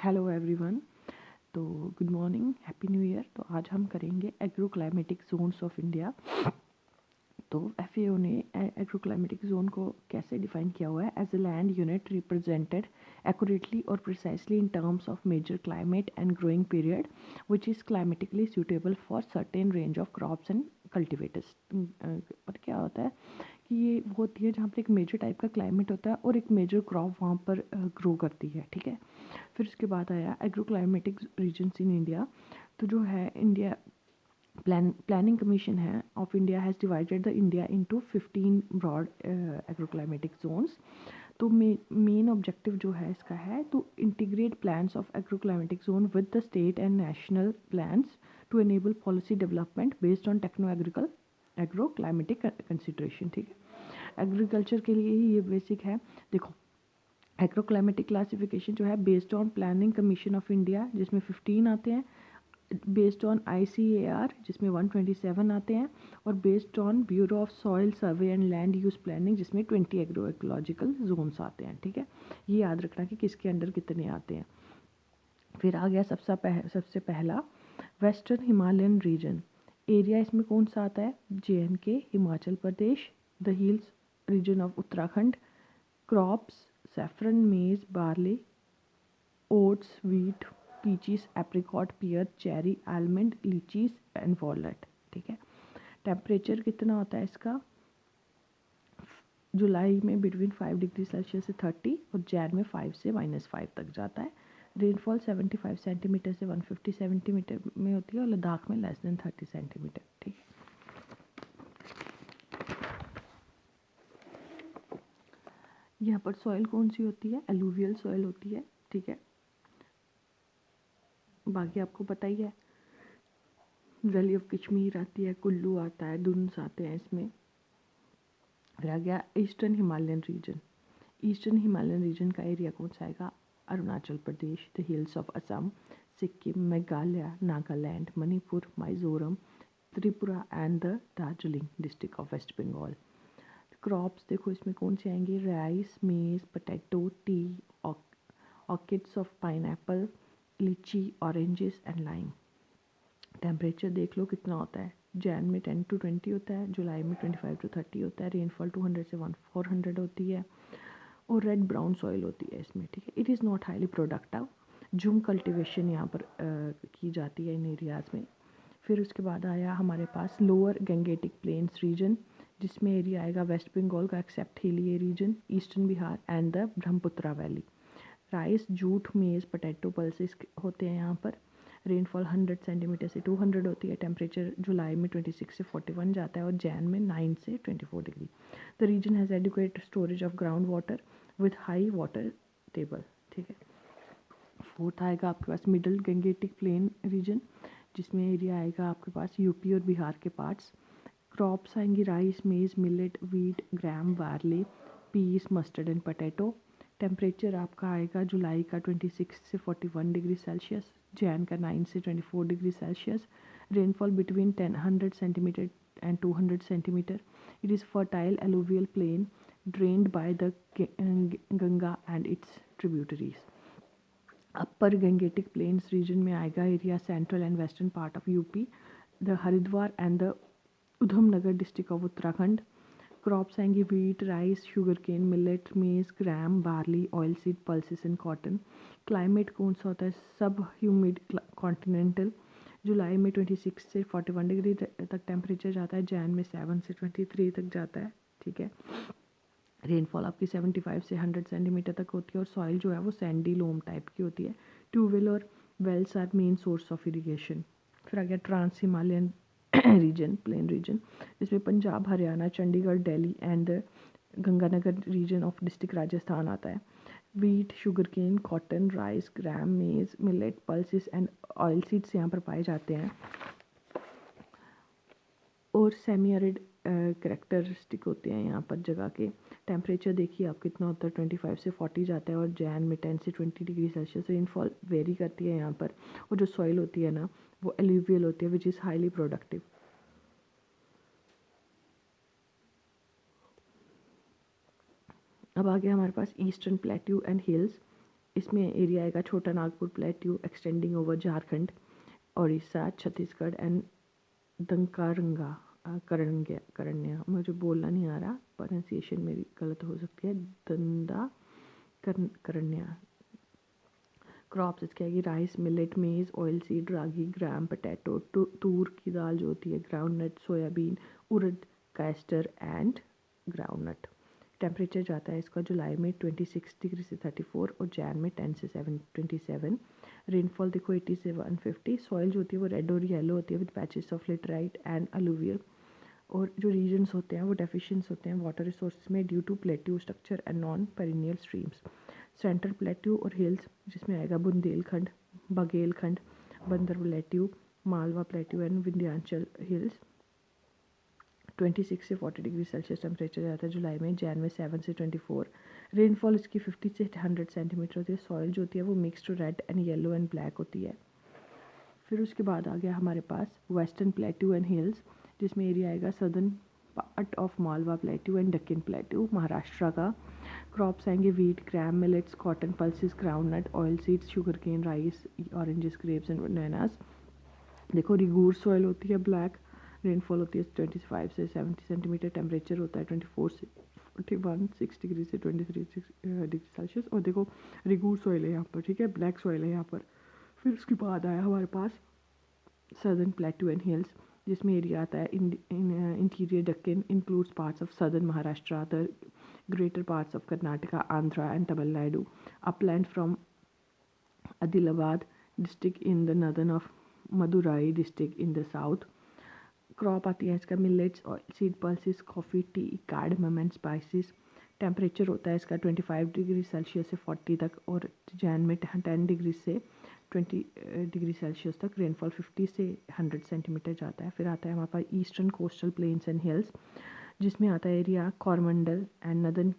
Hello everyone. तो good morning, happy new year. तो आज हम करेंगे agro climatic zones of India. तो एफएओ ने एग्रो क्लाइमेटिक जोन को कैसे डिफाइन किया हुआ है? As a land unit represented accurately और precisely in terms of major climate and growing period which is climatically suitable for certain range of crops and cultivators. और क्या होता है कि ये वो होती है जहाँ पर एक मेजर टाइप का क्लाइमेट होता है और एक मेजर क्रॉप वहाँ पर ग्रो करती है, ठीक है। फिर उसके बाद आया agro climatic regions in India. तो जो है इंडिया प्लानिंग कमीशन है of India has divided the India into 15 broad agro climatic zones. तो मेन ऑब्जेक्टिव जो है इसका है to integrate plans of agro climatic zone with the state and national plans to enable policy development based on agro climatic consideration, ठीक है। Agriculture के लिए ही ये बेसिक है। देखो, एग्रो क्लाइमेटिक क्लासिफिकेशन जो है based on planning commission of India जिसमें 15 आते हैं, बेस्ड ऑन ICAR जिसमें 127 आते हैं, और based on bureau of soil survey and land use planning जिसमें 20 एग्रो इकोलॉजिकल जोन्स आते हैं, ठीक है। ये याद रखना कि किसके अंडर कितने आते हैं। फिर आ गया सबसे पहला वेस्टर्न हिमालयन रीजन। एरिया इसमें कौन सा आता है? JNK, Himachal Pradesh, the hills region of Uttarakhand. Crops saffron, maize, barley, oats, wheat, peaches, apricot, pear, cherry, almond, lychees and walnut, ठीक है। टेम्परेचर कितना होता है इसका? जुलाई में बिटवीन 5 डिग्री सेल्सियस से 30 और जैन में 5 से -5 तक जाता है। रेनफॉल 75 सेंटीमीटर से 150 सेंटीमीटर में होती है और लद्दाख में लेस देन 30 सेंटीमीटर, ठीक है। यहाँ पर सॉइल कौन सी होती है? एलुवियल सॉइल होती है, ठीक है। बाकी आपको पता ही है, वैली ऑफ कश्मीर आती है, कुल्लू आता है, दुन्स आते हैं इसमें। फिर आ गया eastern Himalayan region. Eastern Himalayan region का एरिया कौन सा आएगा? Arunachal Pradesh, the hills of Assam, Sikkim, Meghalaya, Nagaland, Manipur, Mizoram, Tripura and the Darjeeling district of West Bengal. Crops देखो इसमें कौन से आएंगे? Rice, maize, potato, tea, orchids of pineapple, litchi, oranges and lime. Temperature देख लो कितना होता है। जैन में 10 to 20 होता है, जुलाई में 25 to 30 होता है, रेनफॉल 200 से 400 होती है, और रेड ब्राउन सॉइल होती है इसमें, ठीक है। It is not highly productive. Zoom cultivation यहाँ पर की जाती है इन एरियाज़ में। फिर उसके बाद आया हमारे पास लोअर गंगेटिक प्लेन्स रीजन, जिसमें एरिया आएगा वेस्ट बंगाल का except hilly region, eastern Bihar and the Brahmaputra valley. Rice, jute, maize, potato pulses होते हैं यहाँ पर। रेनफॉल 100 सेंटीमीटर से 200 होती है। टेम्परेचर जुलाई में 26 से 41 जाता है और जैन में 9 से 24 डिग्री। The region has adequate storage of ground water with high water table, ठीक है। फोर्थ आएगा आपके पास मिडल गंगेटिक प्लेन रीजन, जिसमें एरिया आएगा आपके पास यूपी और बिहार के पार्ट्स। क्रॉप्स आएंगी rice, maize, millet, wheat, gram, barley, peas, mustard and potato. Temperature आपका आएगा जुलाई का 26 से 41 डिग्री सेल्सियस, जैन का 9 से 24 degree Celsius. Rainfall between 100 centimetre and 200 centimetre. It is fertile alluvial plain drained by the Ganga and its tributaries. Upper Gangetic plains region में आएगा area central and western part of UP, the Haridwar and the Udhamnagar district of Uttarakhand. Crops आएंगी wheat, rice, sugar cane, millet, maize, gram, barley, oil seed, pulses and cotton. Climate कौन सा होता है? सब humid continental. जुलाई में 26 से 41 डिग्री तक टेम्परेचर जाता है, जैन में 7 से 23 तक जाता है, ठीक है। रेनफॉल आपकी 75 से 100 सेंटीमीटर तक होती है और सॉइल जो है वो सैंडी लोम टाइप की होती है। ट्यूबवेल और wells are main source of irrigation. फिर आ गया trans Himalayan region, plain region, जिसमें Punjab, Haryana, Chandigarh, Delhi and Ganganagar region of district Rajasthan आता है। Wheat, sugar cane, cotton, rice, gram, maize, millet, pulses and oil seeds यहाँ पर पाए जाते हैं। और सेमी एरिड करेक्टरिस्टिक होते हैं यहाँ पर जगह के। टेम्परेचर देखिए आप कितना होता है, 25 से 40 जाता है और जैन में 10 से 20 डिग्री सेल्सियस। रेनफॉल वेरी करती है यहाँ पर, और जो सॉइल होती है ना वो एल्यूवियल होती है विच इज़ हाईली प्रोडक्टिव। अब आ गया हमारे पास ईस्टर्न प्लेट्यू एंड हिल्स। इसमें एरिया आएगा Chota Nagpur plateau extending over Jharkhand, Orissa, Chhattisgarh and Dandakaranya, मुझे बोलना नहीं आ रहा, प्रोनाउंसिएशन मेरी गलत हो सकती है, दंदा करण्या। क्रॉप्स इसके आएगी rice, millet, maize, oil seed, ragi, gram, potato, तूर की दाल जो होती है, ग्राउंड नट, सोयाबीन, उड़द, castor and ground nut. Temperature जाता है इसका जुलाई में 26 डिग्री से 34 और जैन में 10 से 27। रेनफॉल देखो 80 से 150। सॉइल जो होती है वो रेड और येलो होती है with patches of laterite and alluvial. और जो रीजन्स होते हैं वो डेफिशिएंस होते हैं वाटर रिसोर्स में due to plateau structure and non perennial streams. Central plateau और हिल्स जिसमें आएगा Bundelkhand, Baghelkhand, Bhander plateau, Malwa plateau and Vindhyachal hills. 26 से 40 डिग्री सेल्सियस टेम्परेचर जाता है जुलाई में, जैन में 7 से 24। रेनफॉल इसकी 50 से 100 सेंटीमीटर होती है। सॉइल जो होती है वो mixed red and yellow and black होती है। फिर उसके बाद आ गया हमारे पास वेस्टर्न प्लेट्यू एंड हिल्स, जिसमें एरिया आएगा southern part of Malwa plateau and Deccan plateau Maharashtra का। क्रॉप्स आएंगे wheat, gram, millets, cotton, pulses, ground nut, oil seeds, sugar cane, rice, oranges, grapes and bananas. देखो रिगूर सॉइल होती है ब्लैक, रेनफॉल होती है 25 से 70 सेंटीमीटर, टेम्परेचर होता है 24 से 41 6 डिग्री से 23 डिग्री सेल्सियस। और देखो रिगूर सॉइल है यहाँ पर, ठीक है, ब्लैक सॉइल है यहाँ पर। फिर उसके बाद आया हमारे पास सदर्न प्लेट्यू एंड हिल्स, जिसमें एरिया आता है interior Deccan includes parts of southern Maharashtra, the greater parts of Karnataka, Andhra and Tamil Nadu, upland from Adilabad district in the northern of Madurai district in the south. Crop आती है इसका millets, oil seed, pulses, coffee, T, cardamom and spices. Temperature होता है इसका 25 degree Celsius से 40 तक और जैन में 10 डिग्री से 20 डिग्री सेल्सियस तक। रेनफॉल 50 से 100 सेंटीमीटर जाता है। फिर आता है हमारे पास eastern coastal plains and hills, जिसमें आता है area Coromandel and northern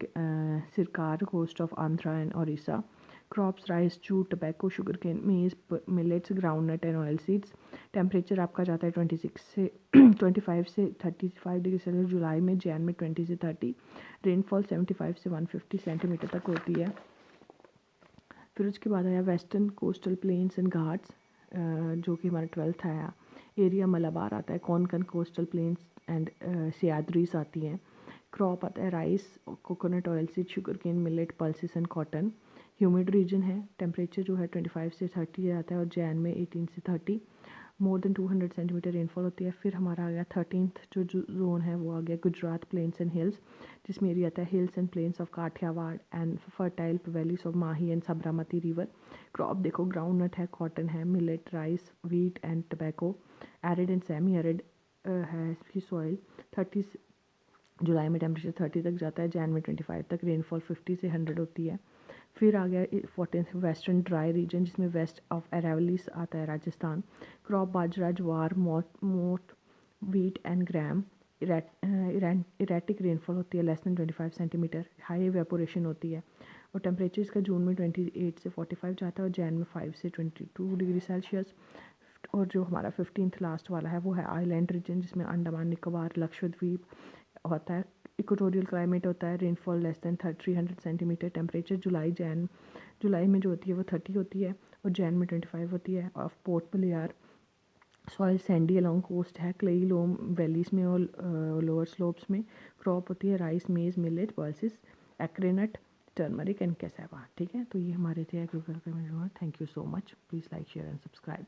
Circars coast of Andhra and Orissa. Crops rice, jute, tobacco, sugar cane, maize, millets, groundnut and oil seeds. Temperature आपका जाता है 26 से 25 से 35 डिग्री सेल्सियस जुलाई में, जैन में 20 से 30। रेनफॉल 75 से 150 सेंटीमीटर तक होती है। फिर उसके बाद आया western coastal plains and Ghats, जो कि हमारा 12th आया। एरिया मलाबार आता है, Konkan coastal plains and Sahyadris आती हैं। क्रॉप आता है rice, coconut oil seed, sugar cane, millet, pulses and cotton. Humid region है, टेम्परेचर जो है 25 से 30 आता है और जैन में 18 से 30। मोर देन 200 सेंटीमीटर रेनफॉल होती है। फिर हमारा आ गया 13th जो जोन है वो आ गया गुजरात प्लेन्स एंड हिल्स, जिसमें एरिया आता है hills and plains of Kathiawar and fertile valleys of Mahi and Sabarmati river. Crop देखो ग्राउंड नट है, कॉटन है, millet, rice, wheat and tobacco. Arid and semi arid है इसकी सॉइल। 30 जुलाई में टेम्परेचर 30 तक जाता है, जैन में 25 तक। रेनफॉल 50 से 100 होती है। फिर आ गया 14th वेस्टर्न ड्राई रीजन, जिसमें वेस्ट ऑफ अरावलीज आता है राजस्थान। क्रॉप बाजरा, ज्वार, मोट, wheat and gram. Erratic rainfall होती है less than 25 centimetre. High evaporation होती है और टेम्परेचर इसका जून में 28 से 45 जाता है और जैन में 5 से 22 डिग्री सेल्सियस। और जो हमारा 15th लास्ट वाला है वो है आइलैंड रीजन, जिसमें अंडमान निकोबार, लक्षद्वीप होता है। इक्वेटोरियल क्लाइमेट होता है। Rainfall less than 300 centimetre. Temperature जुलाई में जो होती है वो 30 होती है और जैन में 25 होती है। Of Port Blair soil sandy along coast है, क्लेई लोम वैलीज में और लोअर स्लोप्स में। क्रॉप होती है rice, maize, millet, pulses, एक्रेनट, turmeric and कैसावा। ठीक है, तो ये हमारे थे एग्रीकल्चर में। Thank you so much, please like, share and subscribe.